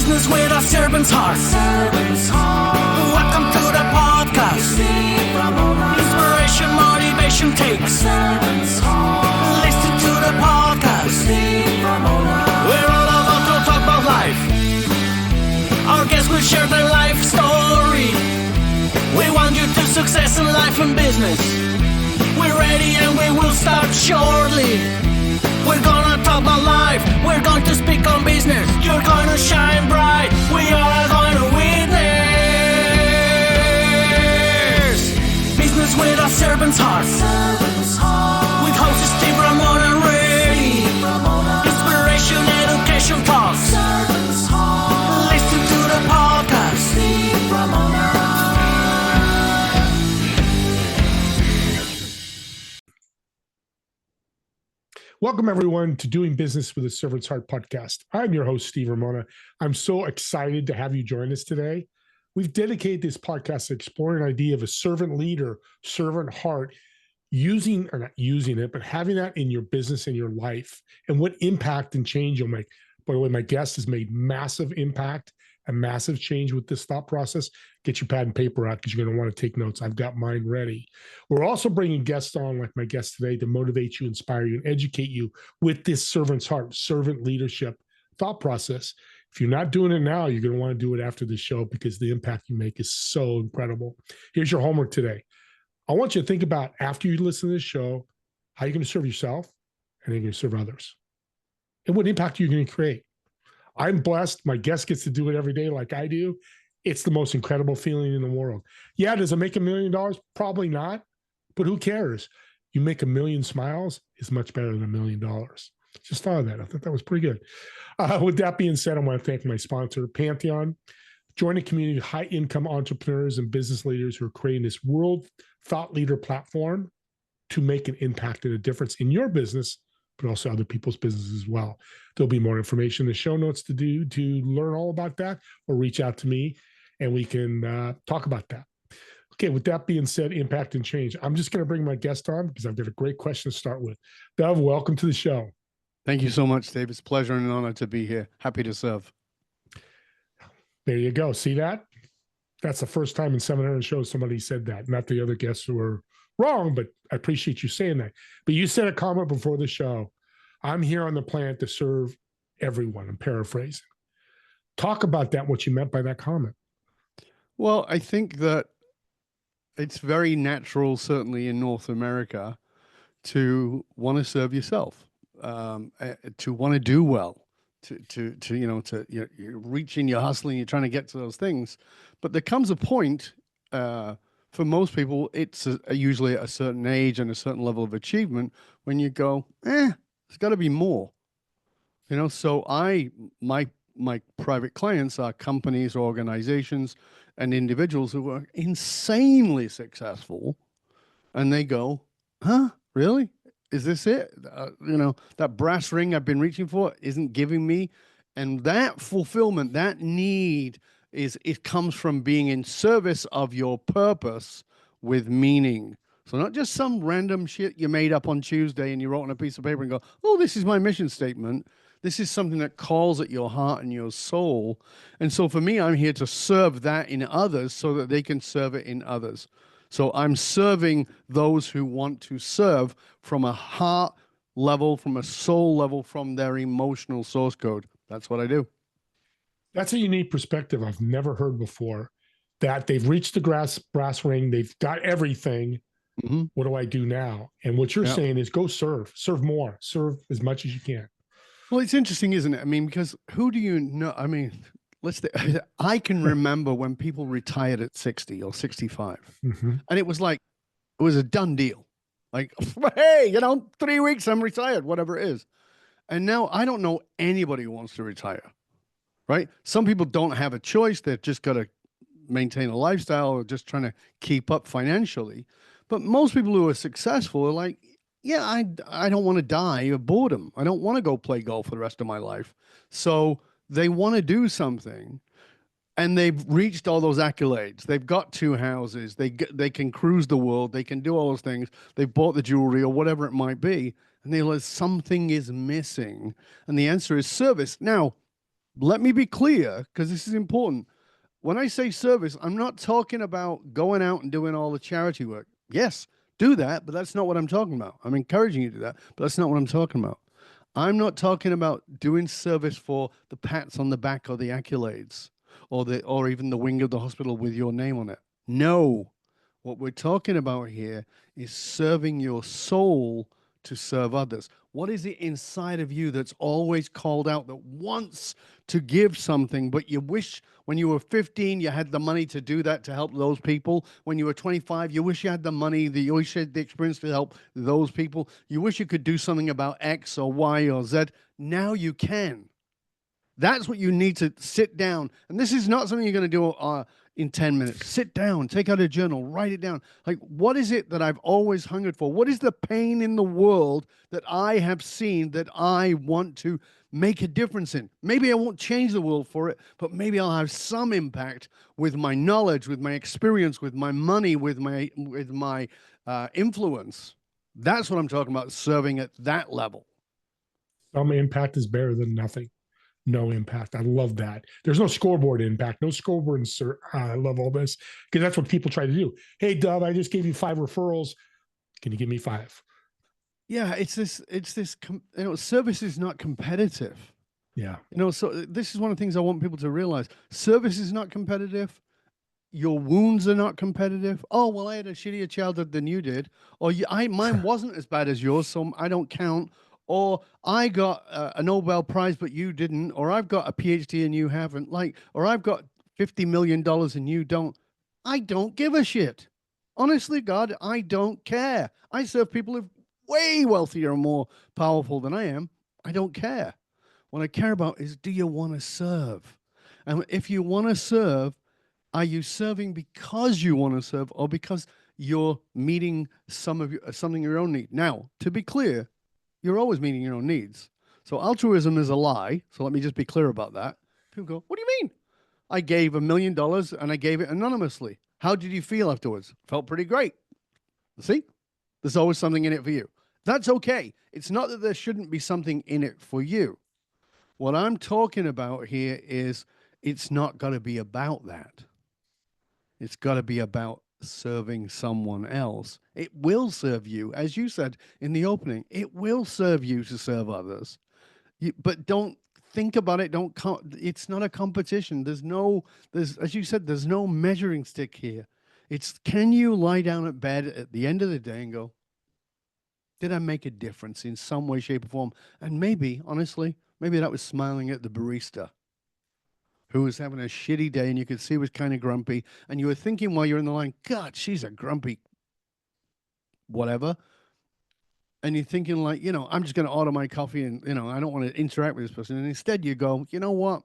Business with a servant's heart. Welcome to the podcast. Inspiration, motivation takes. Listen to the podcast. We're all about to talk about life. Our guests will share their life story. We want you to success in life and business. We're ready and we will start shortly. We're gonna talk about life. We're going to speak on business. You're gonna shine bright. We are going to witness. Business with a servant's heart. With hosts Steve, Ramona, and Ray. Inspiration, education talks. Listen to the podcast. Steve, Ramona. Welcome, everyone, to Doing Business with a Servant's Heart podcast. I'm your host, Steve Ramona. I'm so excited to have you join us today. We've dedicated this podcast to exploring an idea of a servant leader, servant heart, using, or not using it, but having that in your business and your life, and what impact and change you'll make. By the way, my guest has made massive impact and massive change with this thought process. Get your pad and paper out because you're going to want to take notes. I've got mine ready. We're also bringing guests on, like my guest today, to motivate you, inspire you, and educate you with this servant's heart, servant leadership thought process. If you're not doing it now, you're going to want to do it after the show because the impact you make is so incredible. Here's your homework today. I want you to think about, after you listen to this show, how you're going to serve yourself and then you're going to serve others. And what impact you're going to create. I'm blessed. My guest gets to do it every day like I do. It's the most incredible feeling in the world. Yeah, does it make $1 million? Probably not, but who cares? You make 1 million smiles is much better than $1 million. Just thought of that. I thought that was pretty good. With that being said, I want to thank my sponsor, Pantheon. Join a community of high-income entrepreneurs and business leaders who are creating this world thought leader platform to make an impact and a difference in your business, but also other people's businesses as well. There'll be more information in the show notes to learn all about that, or reach out to me and we can talk about that. Okay, with that being said, impact and change. I'm just going to bring my guest on because I've got a great question to start with. Bev, welcome to the show. Thank you so much, Dave. It's a pleasure and an honor to be here. Happy to serve. There you go. See that? That's the first time in 700 shows somebody said that. Not the other guests who were wrong, but I appreciate you saying that. But you said a comment before the show. I'm here on the planet to serve everyone. I'm paraphrasing. Talk about that, what you meant by that comment. Well, I think that it's very natural, certainly in North America, to want to serve yourself, to want to do well, you're reaching, you're hustling, you're trying to get to those things. But there comes a point, for most people, it's usually at a certain age and a certain level of achievement when you go, there's got to be more. So my private clients are companies or organizations and individuals who are insanely successful, and they go, really? Is this it? That brass ring I've been reaching for isn't giving me. And that fulfillment, that need, it comes from being in service of your purpose with meaning. So not just some random shit you made up on Tuesday and you wrote on a piece of paper and go, oh, this is my mission statement. This is something that calls at your heart and your soul. And so for me, I'm here to serve that in others so that they can serve it in others. So I'm serving those who want to serve from a heart level, from a soul level, from their emotional source code. That's what I do. That's a unique perspective I've never heard before, that they've reached the brass ring. They've got everything. Mm-hmm. What do I do now? And what you're saying is go serve more, serve as much as you can. Well, it's interesting, isn't it? I mean, because who do you know? I mean, I can remember when people retired at 60 or 65, and it was like, it was a done deal. Like, hey, 3 weeks, I'm retired, whatever it is. And now I don't know anybody who wants to retire, right? Some people don't have a choice. They've just got to maintain a lifestyle or just trying to keep up financially. But most people who are successful are like, yeah, I don't want to die of boredom. I don't want to go play golf for the rest of my life. So they want to do something, and they've reached all those accolades. They've got 2 houses. They can cruise the world. They can do all those things. They've bought the jewelry or whatever it might be, and they realize something is missing. And the answer is service. Now, let me be clear, because this is important. When I say service, I'm not talking about going out and doing all the charity work. Yes, do that, but that's not what I'm talking about. I'm encouraging you to do that, but that's not what I'm talking about. I'm not talking about doing service for the pats on the back or the accolades or even the wing of the hospital with your name on it. No. What we're talking about here is serving your soul to serve others. What is it inside of you that's always called out, that wants to give something, but you wish when you were 15 you had the money to do that, to help those people? When you were 25, you wish you had the money, you wish you had the experience to help those people. You wish you could do something about X or Y or Z. Now you can. That's what you need to sit down. And this is not something you're going to do in 10 minutes. Sit down, take out a journal, write it down. Like, what is it that I've always hungered for? What is the pain in the world that I have seen that I want to make a difference in? Maybe I won't change the world for it, but maybe I'll have some impact with my knowledge, with my experience, with my money, with my influence. That's what I'm talking about, serving at that level. Some impact is better than nothing. No impact. I love that. There's no scoreboard impact, no scoreboard insert. I love all this because that's what people try to do. Hey, Dub, I just gave you 5 referrals. Can you give me 5? Yeah, it's this, service is not competitive. Yeah. So this is one of the things I want people to realize. Service is not competitive. Your wounds are not competitive. Oh, well, I had a shittier childhood than you did. Or mine wasn't as bad as yours, so I don't count. Or I got a Nobel Prize, but you didn't. Or I've got a PhD and you haven't. Or I've got $50 million and you don't. I don't give a shit. Honestly, God, I don't care. I serve people who are way wealthier and more powerful than I am. I don't care. What I care about is, do you want to serve? And if you want to serve, are you serving because you want to serve or because you're meeting something of your own need? Now, to be clear, you're always meeting your own needs. So altruism is a lie. So let me just be clear about that. People go, what do you mean? I gave $1 million and I gave it anonymously. How did you feel afterwards? Felt pretty great. See, there's always something in it for you. That's okay. It's not that there shouldn't be something in it for you. What I'm talking about here is it's not got to be about that. It's got to be about serving someone else. It will serve you, as you said in the opening. It will serve you to serve others. But don't think about it. It's not a competition. There's as you said, there's no measuring stick here. It's, can you lie down at bed at the end of the day and go, did I make a difference in some way, shape, or form? And maybe, honestly, maybe that was smiling at the barista who was having a shitty day and you could see was kind of grumpy. And you were thinking while you're in the line, God, she's a grumpy whatever. And you're thinking like, I'm just going to order my coffee and, I don't want to interact with this person. And instead you go, you know what?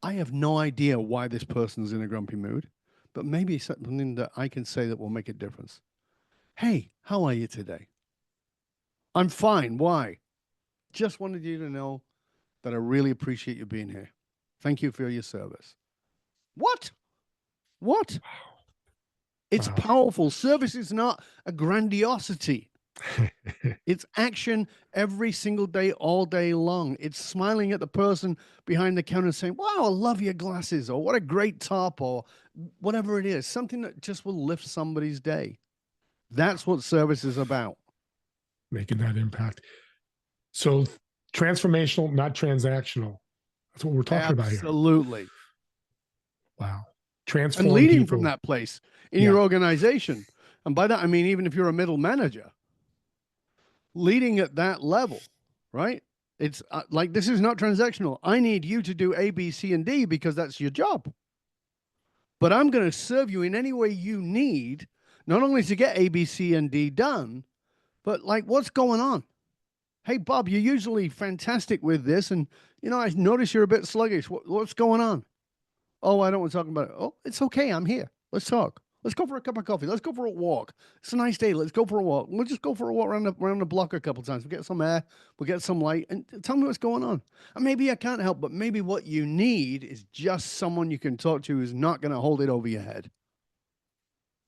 I have no idea why this person's in a grumpy mood, but maybe something that I can say that will make a difference. Hey, how are you today? I'm fine. Why? Just wanted you to know that I really appreciate you being here. Thank you for your service. What? It's Wow. powerful. Service is not a grandiosity. It's action every single day, all day long. It's smiling at the person behind the counter saying, wow, I love your glasses, or what a great top, or whatever it is. Something that just will lift somebody's day. That's what service is about. Making that impact. So transformational, not transactional. That's what we're talking about here. Absolutely. Wow. Transform and leading people from that place in your organization. And by that, I mean, even if you're a middle manager, leading at that level, right? It's like, this is not transactional. I need you to do A, B, C, and D because that's your job. But I'm going to serve you in any way you need, not only to get A, B, C, and D done, but like, what's going on? Hey, Bob, you're usually fantastic with this. And, I notice you're a bit sluggish. What's going on? Oh, I don't want to talk about it. Oh, it's okay. I'm here. Let's talk. Let's go for a cup of coffee. Let's go for a walk. It's a nice day. Let's go for a walk. We'll just go for a walk around the block a couple of times. We'll get some air. We'll get some light. And tell me what's going on. And maybe I can't help, but maybe what you need is just someone you can talk to who's not going to hold it over your head.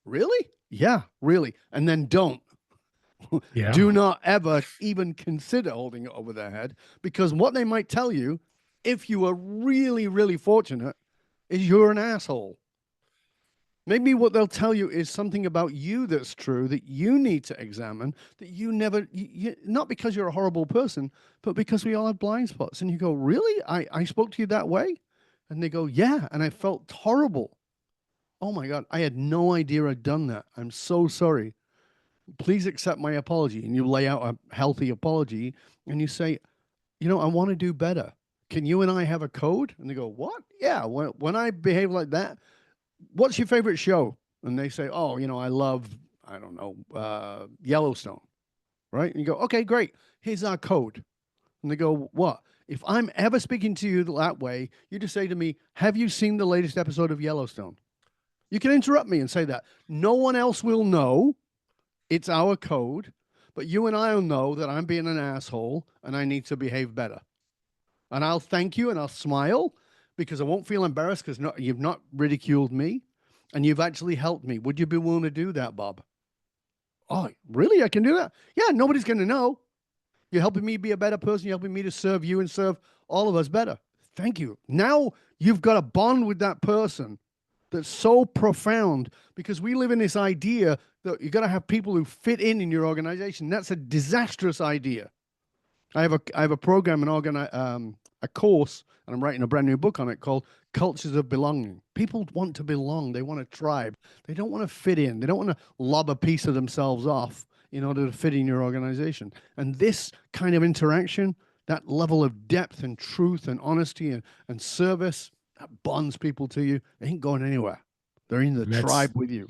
Really? Yeah, really. And then don't. Yeah. Do not ever even consider holding it over their head, because what they might tell you if you are really, really fortunate, is you're an asshole. Maybe what they'll tell you is something about you that's true that you need to examine, that you never, not because you're a horrible person, but because we all have blind spots. And you go, really? I spoke to you that way? And they go, yeah. And I felt horrible. Oh my God, I had no idea I'd done that. I'm so sorry. Please accept my apology. And you lay out a healthy apology and you say, I want to do better. Can you and I have a code? And they go, what? Yeah. When I behave like that, what's your favorite show? And they say, oh, I love, I don't know, Yellowstone, right? And you go, okay, great. Here's our code. And they go, what? If I'm ever speaking to you that way, you just say to me, have you seen the latest episode of Yellowstone? You can interrupt me and say that. No one else will know. It's our code. But you and I will know that I'm being an asshole and I need to behave better. And I'll thank you and I'll smile because I won't feel embarrassed because you've not ridiculed me and you've actually helped me. Would you be willing to do that, Bob? Oh, really? I can do that? Yeah, nobody's going to know. You're helping me be a better person. You're helping me to serve you and serve all of us better. Thank you. Now you've got a bond with that person that's so profound because we live in this idea that you've got to have people who fit in your organization. That's a disastrous idea. I have a program and a course, and I'm writing a brand new book on it called Cultures of Belonging. People want to belong. They want a tribe. They don't want to fit in. They don't want to lob a piece of themselves off in order to fit in your organization. And this kind of interaction, that level of depth and truth and honesty and service, that bonds people to you. They ain't going anywhere. They're in the tribe with you.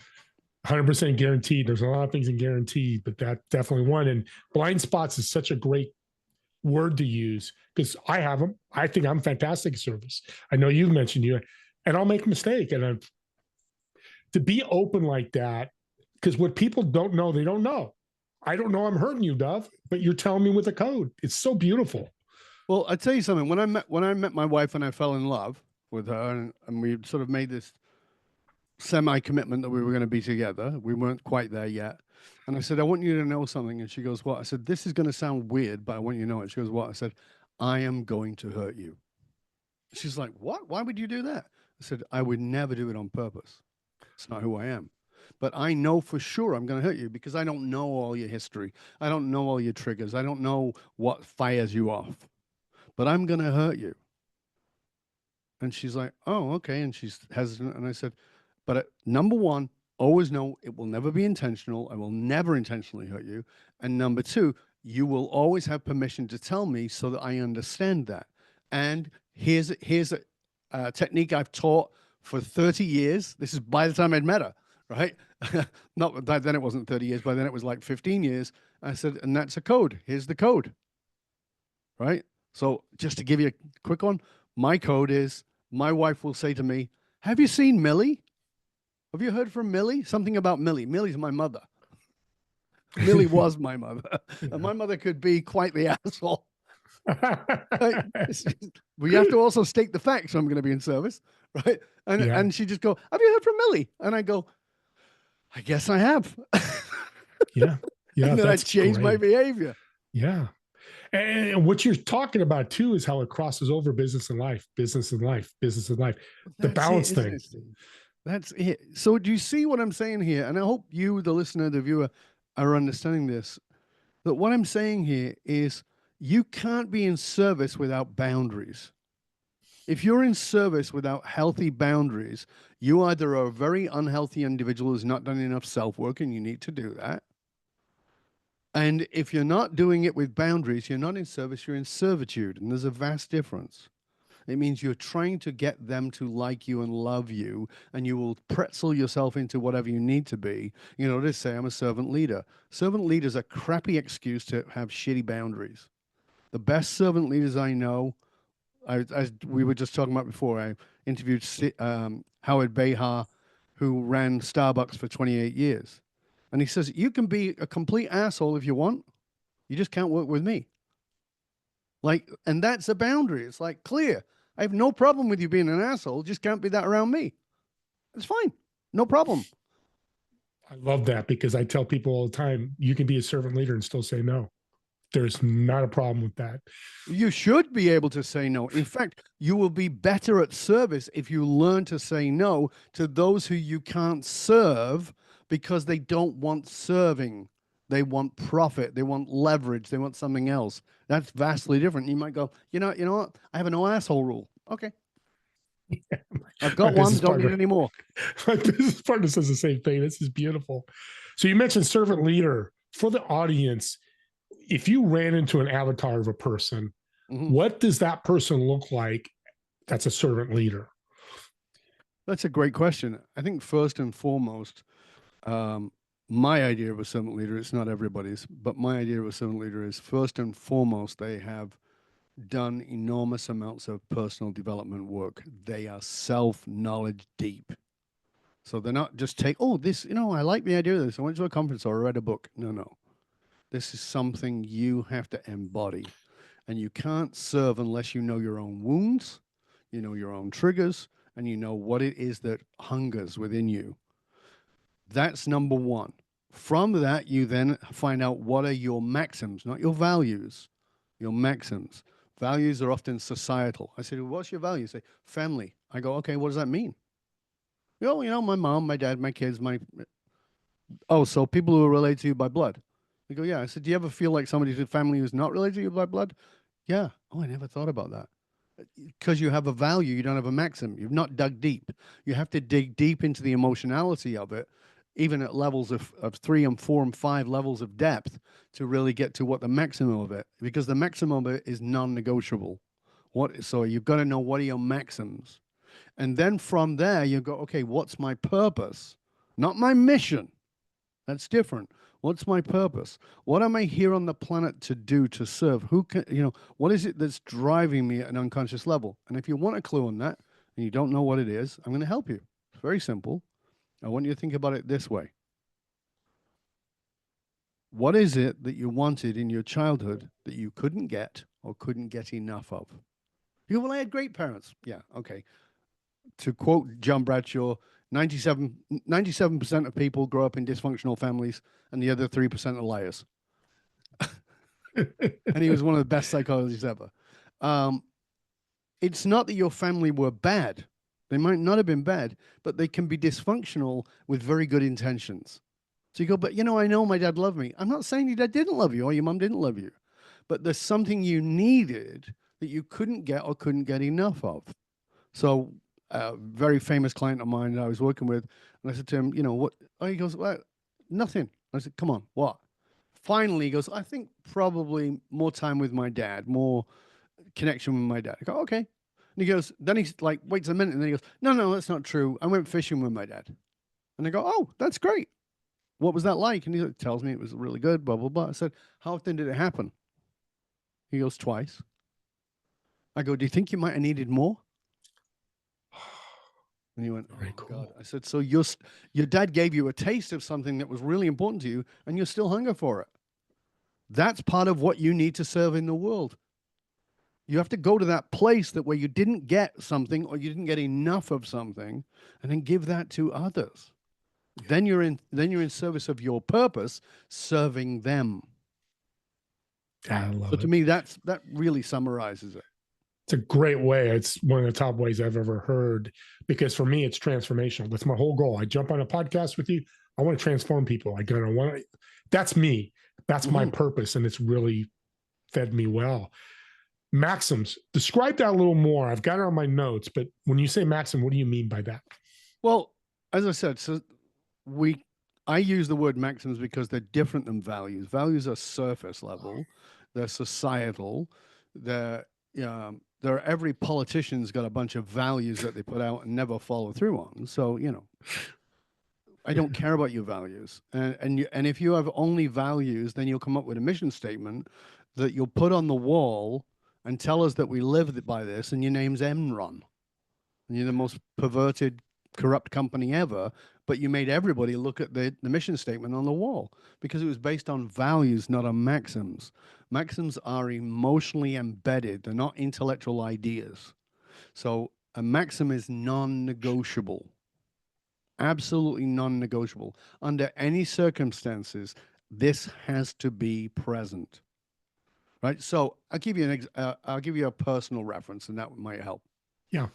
100% guaranteed. There's a lot of things in guaranteed, but that definitely one. And blind spots is such a great word to use because I have them. I think I'm fantastic at service. I know you've mentioned you, and I'll make a mistake. And to be open like that, because what people don't know, they don't know. I don't know I'm hurting you, Dove, but you're telling me with a code. It's so beautiful. Well, I tell you something. When I met my wife and I fell in love with her, and we sort of made this semi-commitment that we were going to be together. We weren't quite there yet. And I said, I want you to know something. And she goes, what? I said, this is going to sound weird, but I want you to know it. She goes, what? I said, I am going to hurt you. She's like, what? Why would you do that? I said, I would never do it on purpose. It's not who I am. But I know for sure I'm going to hurt you because I don't know all your history. I don't know all your triggers. I don't know what fires you off. But I'm going to hurt you. And she's like, oh, okay. And she's hesitant. And I said, but number one, always know it will never be intentional. I will never intentionally hurt you. And number two, you will always have permission to tell me so that I understand that. And here's a technique I've taught for 30 years. This is by the time I'd met her, right? Not by then it wasn't 30 years. By then it was like 15 years. I said, and that's a code. Here's the code, right? So just to give you a quick one, my code is my wife will say to me, have you seen Millie? Have you heard from Millie? Something about Millie. Millie's my mother. Millie was my mother. And my mother could be quite the asshole. Right? We have to also state the facts. I'm going to be in service, right? And she just go, have you heard from Millie? And I go, I guess I have. Yeah. And then I change my behavior. Yeah. And what you're talking about too is how it crosses over business and life, business and life, business and life. The balance thing. That's it. So do you see what I'm saying here? And I hope you, the listener, the viewer, are understanding this. That what I'm saying here is you can't be in service without boundaries. If you're in service without healthy boundaries, you either are a very unhealthy individual who's not done enough self-work, and you need to do that. And if you're not doing it with boundaries, you're not in service, you're in servitude. And there's a vast difference. It means you're trying to get them to like you and love you, and you will pretzel yourself into whatever you need to be. To say I'm a servant leader. Servant leader's a crappy excuse to have shitty boundaries. The best servant leaders I know, as we were just talking about before, I interviewed Howard Behar, who ran Starbucks for 28 years. And he says, you can be a complete asshole if you want. You just can't work with me. And that's a boundary. It's like clear. I have no problem with you being an asshole. Just can't be that around me. It's fine. No problem. I love that because I tell people all the time, you can be a servant leader and still say no. There's not a problem with that. You should be able to say no. In fact, you will be better at service if you learn to say no to those who you can't serve because they don't want serving. They want profit. They want leverage. They want something else. That's vastly different. You might go, you know what? I have a no asshole rule. Okay. I've got one. Don't need any more. My business partner says the same thing. This is beautiful. So you mentioned servant leader. For the audience, if you ran into an avatar of a person, what does that person look like that's a servant leader? That's a great question. I think first and foremost, my idea of a servant leader, it's not everybody's, but my idea of a servant leader is first and foremost, they have done enormous amounts of personal development work. They are self-knowledge deep. So they're not just I like the idea of this. I went to a conference or I read a book. No. This is something you have to embody. And you can't serve unless you know your own wounds, you know your own triggers, and you know what it is that hungers within you. That's number one. From that, you then find out what are your maxims, not your values, your maxims. Values are often societal. I said, what's your value? Say, family. I go, okay, what does that mean? My mom, my dad, my kids, so people who are related to you by blood. I go, yeah. I said, do you ever feel like somebody's family who's not related to you by blood? Yeah. Oh, I never thought about that. Because you have a value, you don't have a maxim. You've not dug deep. You have to dig deep into the emotionality of it, even at levels of 3 and 4 and 5 levels of depth to really get to what the maximum of it, because the maximum of it is non-negotiable. So you've got to know what are your maxims. And then from there, you go, okay, what's my purpose? Not my mission. That's different. What's my purpose? What am I here on the planet to do, to serve? What is it that's driving me at an unconscious level? And if you want a clue on that and you don't know what it is, I'm going to help you. It's very simple. I want you to think about it this way. What is it that you wanted in your childhood that you couldn't get or couldn't get enough of? You go, well, I had great parents. Yeah, okay. To quote John Bradshaw, 97% of people grow up in dysfunctional families and the other 3% are liars. And he was one of the best psychologists ever. It's not that your family were bad. They might not have been bad, but they can be dysfunctional with very good intentions. So you go, but I know my dad loved me. I'm not saying your dad didn't love you or your mom didn't love you, but there's something you needed that you couldn't get or couldn't get enough of. So a very famous client of mine that I was working with, and I said to him, what? Oh, he goes, well, nothing. I said, come on, what? Finally, he goes, I think probably more time with my dad, more connection with my dad. I go, okay. And he goes, then he's like, waits a minute, and then he goes, no, that's not true. I went fishing with my dad. And I go, oh, that's great. What was that like? And he tells me it was really good, blah, blah, blah. I said, how often did it happen? He goes, twice. I go, do you think you might have needed more? And he went, oh, very cool. God. I said, so your dad gave you a taste of something that was really important to you, and you're still hungry for it. That's part of what you need to serve in the world. You have to go to that place where you didn't get something or you didn't get enough of something, and then give that to others. Then you're in service of your purpose, serving them. I love so it. To me, that really summarizes it. It's a great way. It's one of the top ways I've ever heard, because for me, it's transformational. That's my whole goal. I jump on a podcast with you. I want to transform people. That's me. That's my purpose. And it's really fed me well. Maxims. Describe that a little more. I've got it on my notes, but when you say maxim, what do you mean by that? Well, as I said, I use the word maxims because they're different than values. Values are surface level. They're societal. Every politician's got a bunch of values that they put out and never follow through on. So, I don't care about your values. And if you have only values, then you'll come up with a mission statement that you'll put on the wall and tell us that we live by this, and your name's Enron. And you're the most perverted, corrupt company ever, but you made everybody look at the mission statement on the wall because it was based on values, not on maxims. Maxims are emotionally embedded. They're not intellectual ideas. So a maxim is non-negotiable, absolutely non-negotiable. Under any circumstances, this has to be present. right? So I'll give you I'll give you a personal reference, and that might help. Yeah.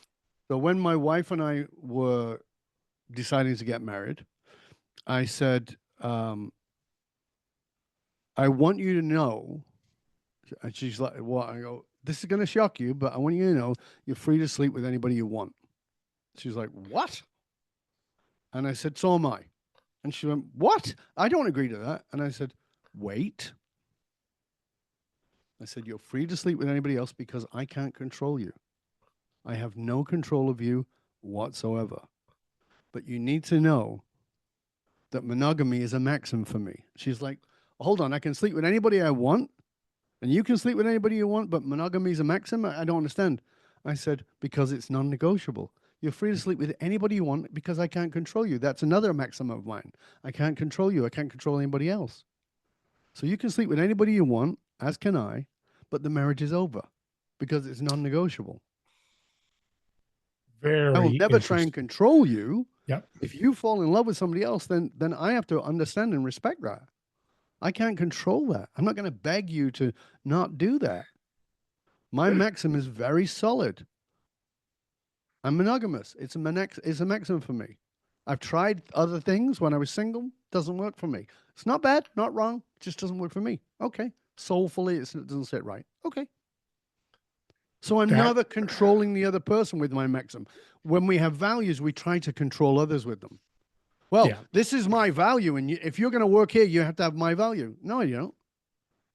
So when my wife and I were deciding to get married, I said, I want you to know, and she's like, what? I go, this is going to shock you, but I want you to know you're free to sleep with anybody you want. She's like, what? And I said, so am I. And she went, what? I don't agree to that. And I said, wait. I said, you're free to sleep with anybody else because I can't control you. I have no control of you whatsoever. But you need to know that monogamy is a maxim for me. She's like, hold on, I can sleep with anybody I want, and you can sleep with anybody you want, but monogamy is a maxim? I don't understand. I said, because it's non-negotiable. You're free to sleep with anybody you want because I can't control you. That's another maxim of mine. I can't control you. I can't control anybody else. So you can sleep with anybody you want, as can I, but the marriage is over because it's non-negotiable. Very I will never try and interesting. control you. Yep. If you fall in love with somebody else, then I have to understand and respect that. I can't control that. I'm not going to beg you to not do that. My maxim is very solid. I'm monogamous. It's a maxim for me. I've tried other things when I was single. Doesn't work for me. It's not bad, not wrong. It just doesn't work for me. Okay. Soulfully, it doesn't sit right. Okay. So I'm never controlling the other person with my maxim. When we have values, we try to control others with them. Well, this is my value, and if you're going to work here, you have to have my value. No, you don't,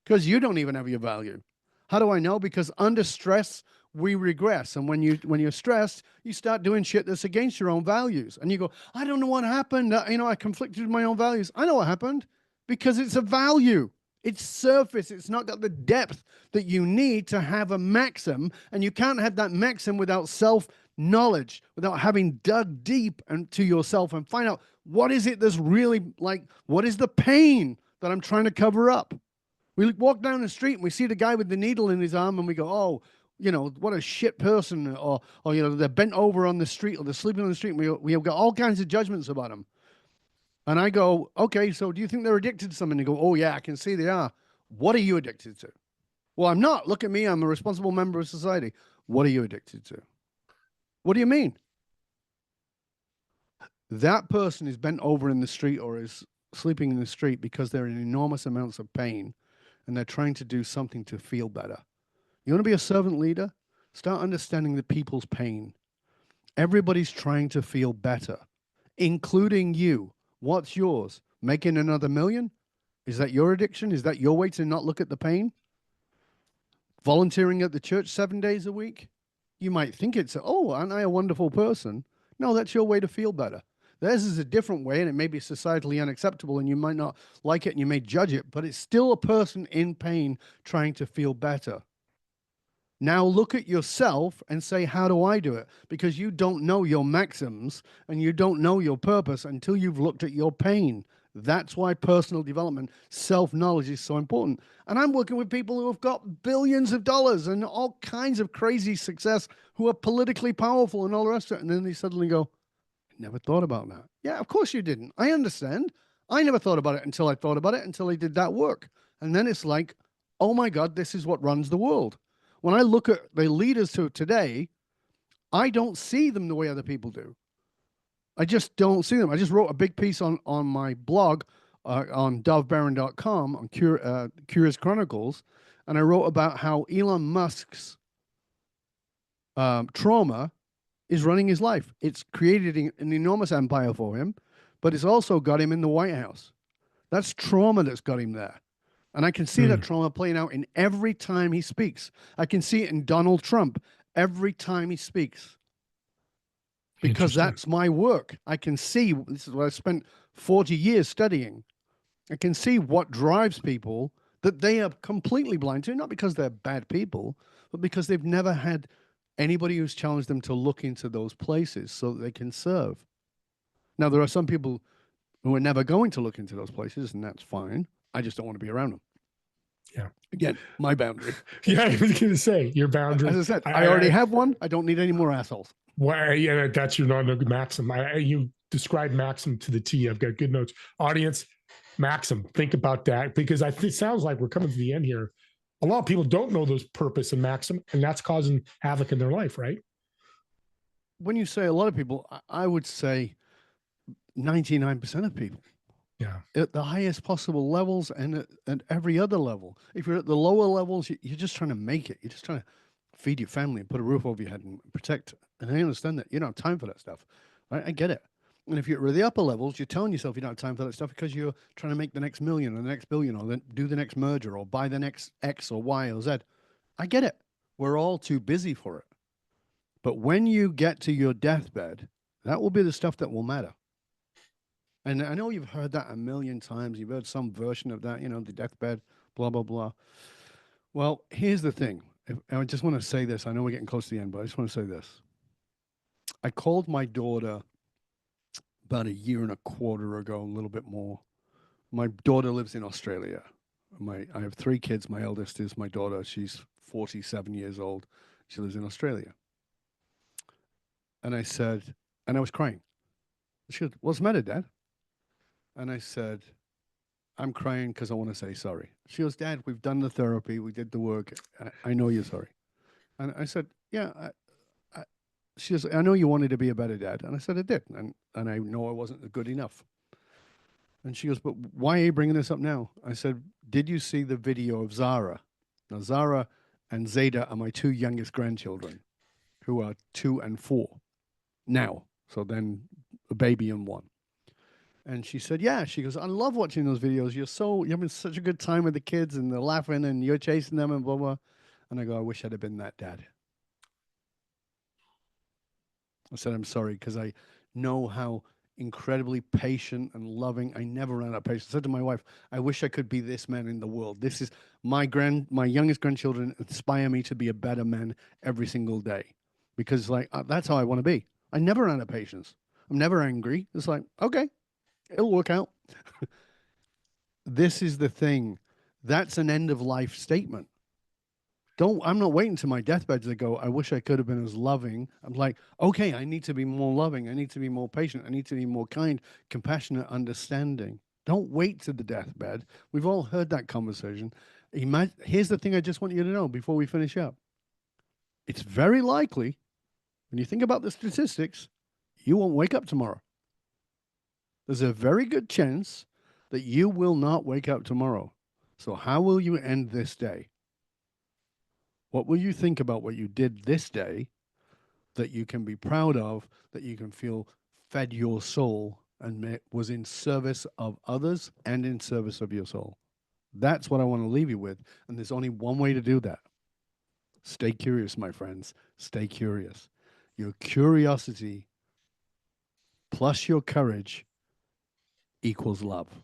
because you don't even have your value. How do I know? Because under stress, we regress, and when you're stressed, you start doing shit that's against your own values, and you go, I don't know what happened. I conflicted with my own values. I know what happened, because it's a value. It's surface. It's not got the depth that you need to have a maxim, and you can't have that maxim without self-knowledge, without having dug deep into yourself and find out what is it that's really like, what is the pain that I'm trying to cover up? We walk down the street and we see the guy with the needle in his arm and we go, oh, what a shit person, or they're bent over on the street, or they're sleeping on the street. And we have got all kinds of judgments about them. And I go, okay, so do you think they're addicted to something? They go, oh yeah, I can see they are. What are you addicted to? Well, I'm not. Look at me. I'm a responsible member of society. What are you addicted to? What do you mean? That person is bent over in the street or is sleeping in the street because they're in enormous amounts of pain and they're trying to do something to feel better. You want to be a servant leader? Start understanding the people's pain. Everybody's trying to feel better, including you. What's yours? Making another million? Is that your addiction? Is that your way to not look at the pain? Volunteering at the church 7 days a week? You might think it's, oh, aren't I a wonderful person? No, that's your way to feel better. Theirs is a different way, and it may be societally unacceptable, and you might not like it, and you may judge it, but it's still a person in pain trying to feel better. Now look at yourself and say, how do I do it? Because you don't know your maxims, and you don't know your purpose until you've looked at your pain. That's why personal development, self-knowledge is so important. And I'm working with people who have got billions of dollars and all kinds of crazy success, who are politically powerful and all the rest of it. And then they suddenly go, never thought about that. Yeah, of course you didn't. I understand. I never thought about it until I thought about it, until I did that work. And then it's like, oh my God, this is what runs the world. When I look at the leaders to today, I don't see them the way other people do. I just don't see them. I just wrote a big piece on my blog on dovebaron.com on Curious Chronicles, and I wrote about how Elon Musk's trauma is running his life. It's created an enormous empire for him, but it's also got him in the White House. That's trauma that's got him there. And I can see that trauma playing out in every time he speaks. I can see it in Donald Trump every time he speaks. Because that's my work. I can see, this is what I spent 40 years studying. I can see what drives people that they are completely blind to, not because they're bad people, but because they've never had anybody who's challenged them to look into those places so that they can serve. Now, there are some people who are never going to look into those places, and that's fine. I just don't want to be around them. Yeah. Again, my boundary. Yeah, I was going to say, your boundary. As I said, I already have one. I don't need any more assholes. Well, yeah, that's your maxim. You described maxim to the T. I've got good notes. Audience, maxim. Think about that, because it sounds like we're coming to the end here a lot of people don't know those purpose and maxim, and that's causing havoc in their life, right? When you say a lot of people, I would say 99% of people. Yeah. At the highest possible levels and at every other level. If you're at the lower levels, you're just trying to make it. You're just trying to feed your family and put a roof over your head and protect. And I understand that. You don't have time for that stuff. I get it. And if you're at the upper levels, you're telling yourself you don't have time for that stuff because you're trying to make the next million or the next billion or then do the next merger or buy the next X or Y or Z. I get it. We're all too busy for it. But when you get to your deathbed, that will be the stuff that will matter. And I know you've heard that a million times. You've heard some version of that, the deathbed, blah, blah, blah. Well, here's the thing. I just want to say this. I know we're getting close to the end, but I just want to say this. I called my daughter about 1.25 years ago, a little bit more. My daughter lives in Australia. I have 3 kids. My eldest is my daughter. She's 47 years old. She lives in Australia. And I said, and I was crying. She goes, "What's the matter, Dad?" And I said, "I'm crying because I want to say sorry." She goes, "Dad, we've done the therapy. We did the work. I know you're sorry." And I said, "Yeah." She goes, "I know you wanted to be a better dad." And I said, "I did. And I know I wasn't good enough." And she goes, "But why are you bringing this up now?" I said, "Did you see the video of Zara?" Now, Zara and Zeta are my 2 youngest grandchildren, who are 2 and 4 now. So then a baby and 1. And she said, "Yeah." She goes, "I love watching those videos. You're having such a good time with the kids and they're laughing and you're chasing them and blah, blah." And I go, "I wish I'd have been that dad." I said, "I'm sorry," because I know how incredibly patient and loving. I never ran out of patience. I said to my wife, "I wish I could be this man in the world. This is my youngest grandchildren inspire me to be a better man every single day because that's how I want to be." I never ran out of patience. I'm never angry. It's like, okay, it'll work out. This is the thing. That's an end of life statement. I'm not waiting to my deathbed to go, "I wish I could have been as loving." I'm like, okay, I need to be more loving. I need to be more patient. I need to be more kind, compassionate, understanding. Don't wait to the deathbed. We've all heard that conversation. Here's the thing I just want you to know before we finish up. It's very likely, when you think about the statistics, you won't wake up tomorrow. There's a very good chance that you will not wake up tomorrow. So how will you end this day? What will you think about what you did this day that you can be proud of, that you can feel fed your soul and was in service of others and in service of your soul? That's what I want to leave you with. And there's only one way to do that. Stay curious, my friends. Stay curious. Your curiosity plus your courage equals love.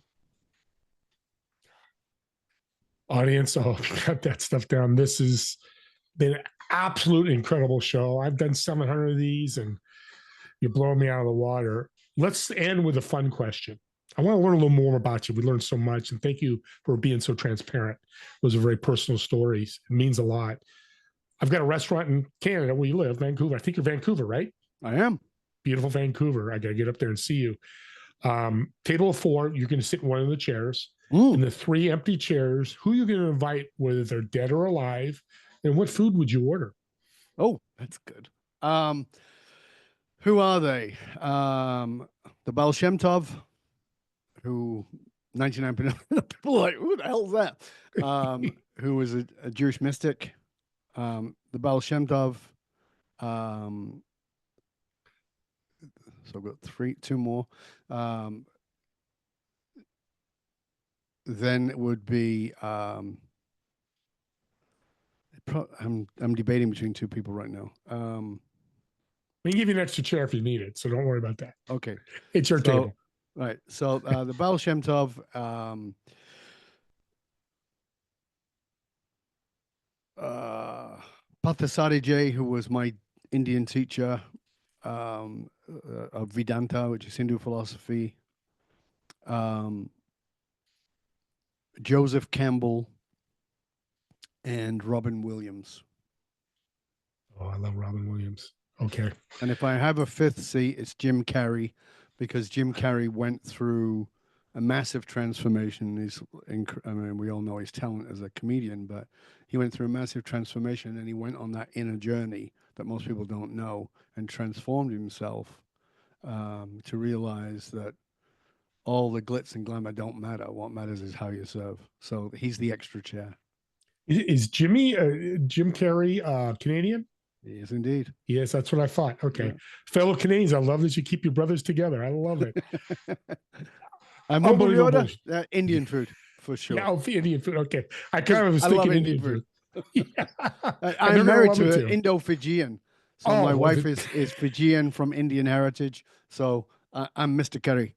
Audience, oh, got that stuff down. This has been an absolute incredible show. I've done 700 of these and you're blowing me out of the water. Let's end with a fun question. I want to learn a little more about you. We learned so much, and thank you for being so transparent. Those are very personal stories. It means a lot. I've got a restaurant in Canada where you live, Vancouver. I think you're Vancouver, right? I am. Beautiful Vancouver. I got to get up there and see you. Table of 4, you're going to sit in one of the chairs. In the 3 empty chairs, who are you going to invite, whether they're dead or alive, and what food would you order? Oh, that's good. Who are they? The Baal Shem Tov, who 99% of people are like, who the hell is that? Who was a Jewish mystic. The Baal Shem Tov. So I've got 2 more. Then it would be I'm debating between 2 people right now. We can give you an extra chair if you need it, so don't worry about that. Okay, it's your table. Right. So the Baal Shem Tov, Parthasadiji, who was my Indian teacher of Vedanta, which is Hindu philosophy. Joseph Campbell and Robin Williams. Oh, I love Robin Williams. Okay. And if I have a 5th seat, it's Jim Carrey, because Jim Carrey went through a massive transformation. I mean, we all know his talent as a comedian, but he went through a massive transformation, and he went on that inner journey that most people don't know, and transformed himself to realize that all the glitz and glamour don't matter. What matters is how you serve. So he's the extra chair. Is Jim Carrey Canadian? He is indeed. Yes, that's what I thought. Okay. Yeah. Fellow Canadians, I love that you keep your brothers together. I love it. I'm over the order. Indian food, for sure. Yeah, Indian food. Okay. I kind of was thinking Indian food. Yeah. I'm married to an Indo-Fijian. So my wife is Fijian from Indian heritage. So I'm Mr. Curry.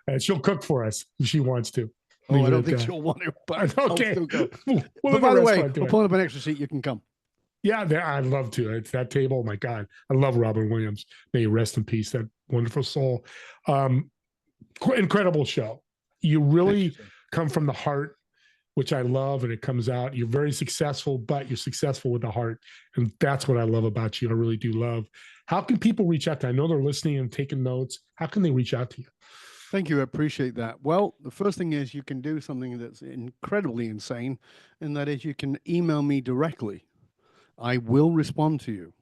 And she'll cook for us if she wants to. I don't think she'll want to, but okay. I'll still go. But by the way, we're pulling up an extra seat. You can come. Yeah, I'd love to. It's that table. Oh my God. I love Robin Williams. May he rest in peace. That wonderful soul. Incredible show. You really come from the heart, which I love, and it comes out. You're very successful, but you're successful with the heart. And that's what I love about you. I really do love. How can people reach out to you? I know they're listening and taking notes. How can they reach out to you? Thank you. I appreciate that. Well, the first thing is you can do something that's incredibly insane, and that is you can email me directly. I will respond to you.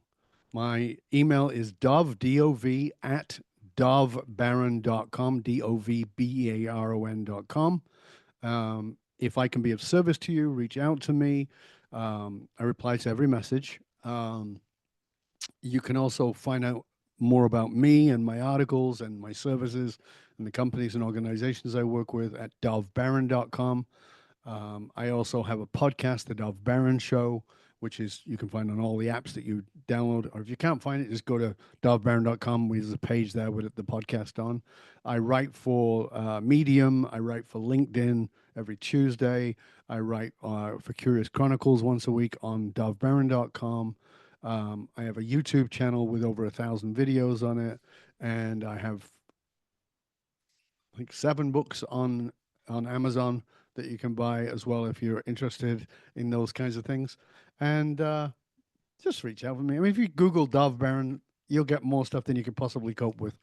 My email is dov, D-O-V, at dovbaron.com, dovbaron.com. If I can be of service to you, reach out to me. I reply to every message. You can also find out more about me and my articles and my services and the companies and organizations I work with at dovbaron.com. I also have a podcast, The Dov Baron Show, which is you can find on all the apps that you download. Or if you can't find it, just go to dovbaron.com. There's a page there with the podcast on. I write for Medium. I write for LinkedIn every Tuesday. I write for Curious Chronicles once a week on dovbaron.com. I have a YouTube channel with over 1,000 videos on it. And I have, I think, 7 books on Amazon that you can buy as well if you're interested in those kinds of things. And just reach out with me. I mean, if you Google Dov Baron, you'll get more stuff than you could possibly cope with.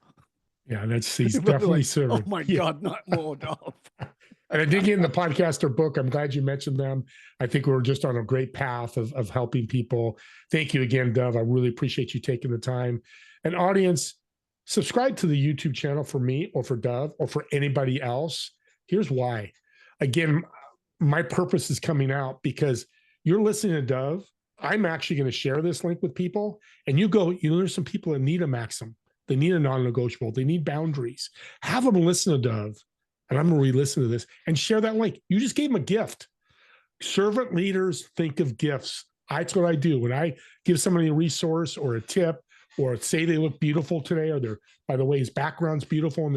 Yeah, he's definitely serving. Oh my God, not more Dov. And I did get in the podcast or book. I'm glad you mentioned them. I think we're just on a great path of helping people. Thank you again, Dov. I really appreciate you taking the time. And audience, subscribe to the YouTube channel for me or for Dov or for anybody else. Here's why. Again, my purpose is coming out because you're listening to Dov. I'm actually going to share this link with people. And there's some people that need a maxim. They need a non-negotiable. They need boundaries. Have them listen to Dov. And I'm going to re-listen to this and share that link. You just gave them a gift. Servant leaders think of gifts. That's what I do. When I give somebody a resource or a tip or say they look beautiful today or by the way, his background's beautiful.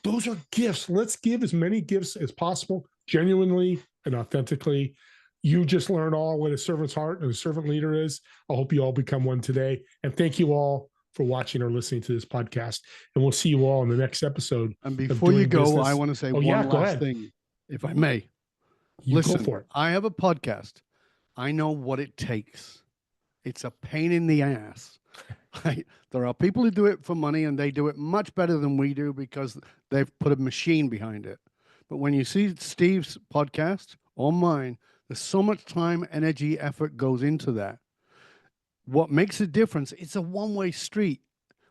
Those are gifts. Let's give as many gifts as possible, genuinely and authentically. You just learned all what a servant's heart and a servant leader is. I hope you all become one today. And thank you all for watching or listening to this podcast. And we'll see you all in the next episode. And before you go, I want to say one last thing, if I may. Listen, go for it. I have a podcast. I know what it takes. It's a pain in the ass. There are people who do it for money, and they do it much better than we do because they've put a machine behind it. But when you see Steve's podcast or mine, there's so much time, energy, effort goes into that. What makes a difference, it's a one-way street.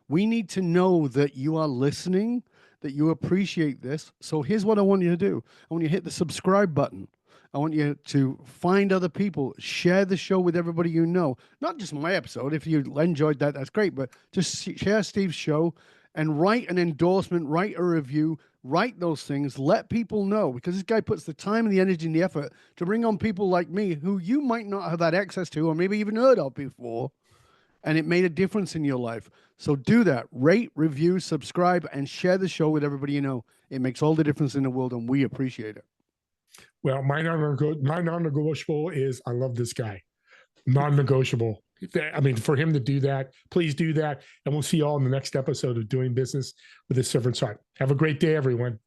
We need to know that you are listening, that you appreciate this. So here's what I want you to do. I want you to hit the subscribe button. I want you to find other people, share the show with everybody you know. Not just my episode. If you enjoyed that, that's great. But just share Steve's show and write an endorsement, write a review, write those things, let people know, because this guy puts the time and the energy and the effort to bring on people like me who you might not have had access to or maybe even heard of before, and it made a difference in your life. So do that. Rate, review, subscribe, and share the show with everybody you know. It makes all the difference in the world, and we appreciate it. Well, my non-negotiable is I love this guy. Non-negotiable. I mean, for him to do that, please do that. And we'll see you all in the next episode of Doing Business with a Servant's Heart. Have a great day, everyone.